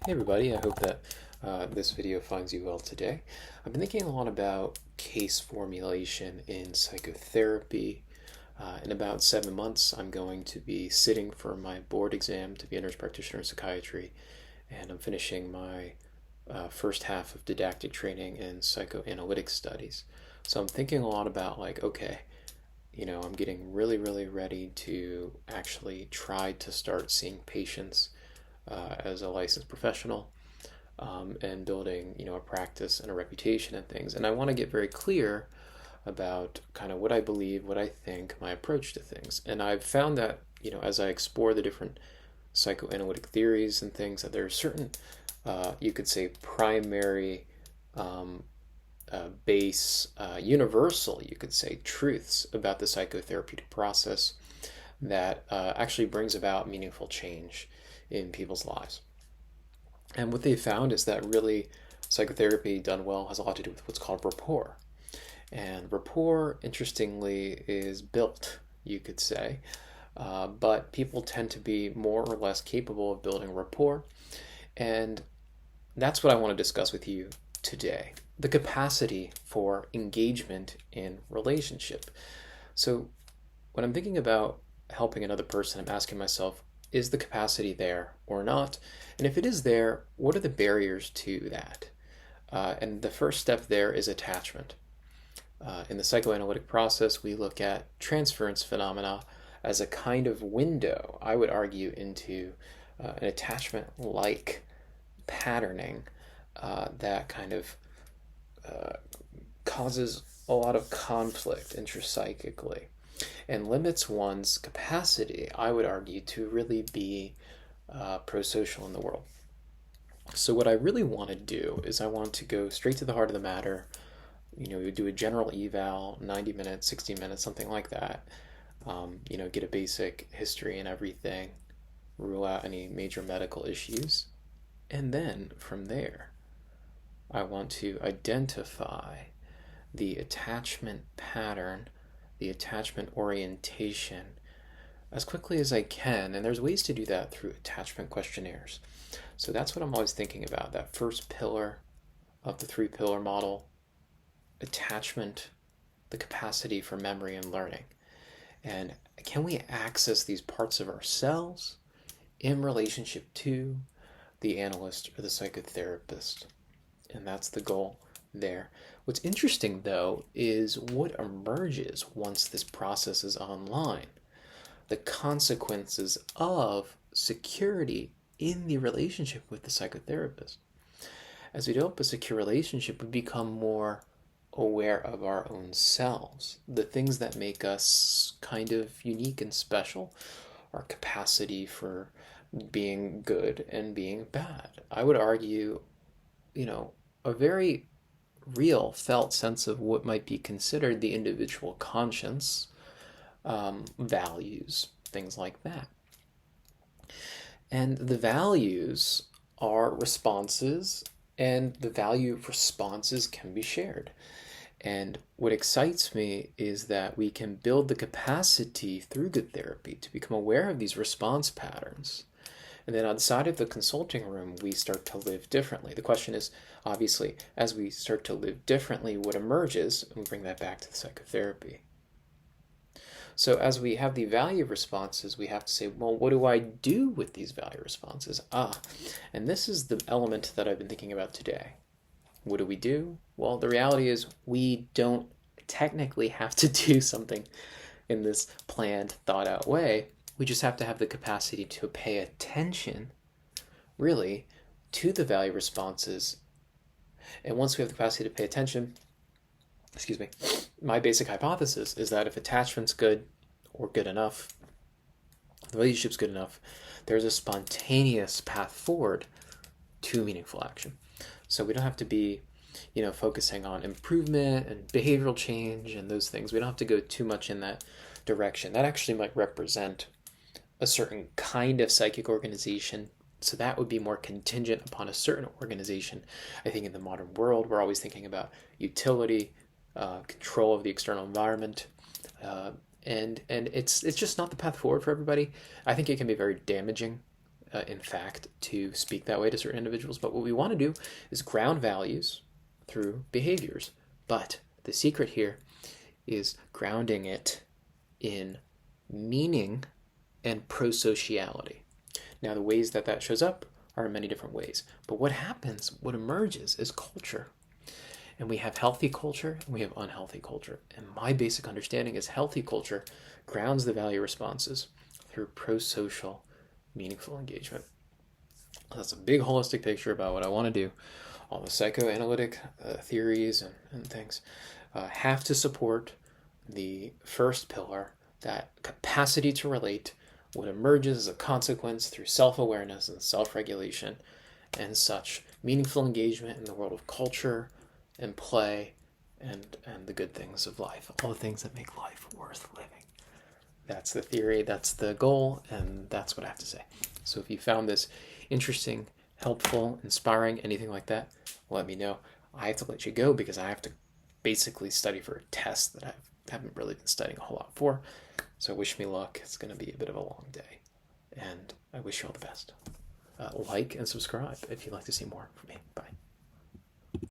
Hey everybody, I hope that this video finds you well today. I've been thinking a lot about case formulation in psychotherapy. In about 7 months, I'm going to be sitting for my board exam to be a nurse practitioner in psychiatry, and I'm finishing my first half of didactic training in psychoanalytic studies. So I'm thinking a lot about okay, I'm getting really, really ready to actually try to start seeing patients as a licensed professional, and building a practice and a reputation and things. And I want to get very clear about kind of what I believe, what I think, my approach to things. And I've found that as I explore the different psychoanalytic theories and things, that there are certain you could say primary um, base, universal, you could say, truths about the psychotherapeutic process that actually brings about meaningful change in people's lives. And what they found is that really psychotherapy done well has a lot to do with what's called rapport. And rapport, interestingly, is built, you could say, but people tend to be more or less capable of building rapport. And that's what I want to discuss with you today, the capacity for engagement in relationship. So, when I'm thinking about helping another person, I'm asking myself, is the capacity there or not? And if it is there, what are the barriers to that? And the first step there is attachment. In the psychoanalytic process, we look at transference phenomena as a kind of window, I would argue, into an attachment like patterning that kind of causes a lot of conflict intrapsychically and limits one's capacity, I would argue, to really be pro-social in the world. So what I really want to do is I want to go straight to the heart of the matter. We do a general eval, 90 minutes, 60 minutes, something like that. Get a basic history and everything, rule out any major medical issues. And then from there, I want to identify the attachment pattern, the attachment orientation as quickly as I can. And there's ways to do that through attachment questionnaires. So that's what I'm always thinking about, that first pillar of the three-pillar model: attachment, the capacity for memory and learning. And can we access these parts of ourselves in relationship to the analyst or the psychotherapist? And that's the goal there. What's interesting, though, is what emerges once this process is online. The consequences of security in the relationship with the psychotherapist. As we develop a secure relationship, we become more aware of our own selves, the things that make us kind of unique and special, our capacity for being good and being bad. I would argue, a very real felt sense of what might be considered the individual conscience, values, things like that. And the values are responses, and the value of responses can be shared. And what excites me is that we can build the capacity through good therapy to become aware of these response patterns. And then outside of the consulting room, we start to live differently. The question is, obviously, as we start to live differently, what emerges, and we bring that back to the psychotherapy. So as we have the value responses, we have to say, well, what do I do with these value responses? And this is the element that I've been thinking about today. What do we do? Well, the reality is we don't technically have to do something in this planned, thought out way. We just have to have the capacity to pay attention, really, to the value responses. And once we have the capacity to pay attention, my basic hypothesis is that if attachment's good or good enough, the relationship's good enough, there's a spontaneous path forward to meaningful action. So we don't have to be, focusing on improvement and behavioral change and those things. We don't have to go too much in that direction. That actually might represent a certain kind of psychic organization. So that would be more contingent upon a certain organization. I think in the modern world, we're always thinking about utility, control of the external environment, and it's just not the path forward for everybody. I think it can be very damaging in fact, to speak that way to certain individuals. But what we want to do is ground values through behaviors. But the secret here is grounding it in meaning and prosociality. Now, the ways that that shows up are in many different ways. But what happens, what emerges, is culture. And we have healthy culture and we have unhealthy culture. And my basic understanding is healthy culture grounds the value responses through prosocial, meaningful engagement. That's a big holistic picture about what I want to do. All the psychoanalytic theories and things have to support the first pillar, that capacity to relate, what emerges as a consequence through self-awareness and self-regulation and such meaningful engagement in the world of culture and play and the good things of life, all the things that make life worth living. That's the theory, that's the goal, and that's what I have to say. So if you found this interesting, helpful, inspiring, anything like that, let me know. I have to let you go because I have to basically study for a test that I haven't really been studying a whole lot for. So wish me luck. It's going to be a bit of a long day. And I wish you all the best. Like and subscribe if you'd like to see more from me. Bye.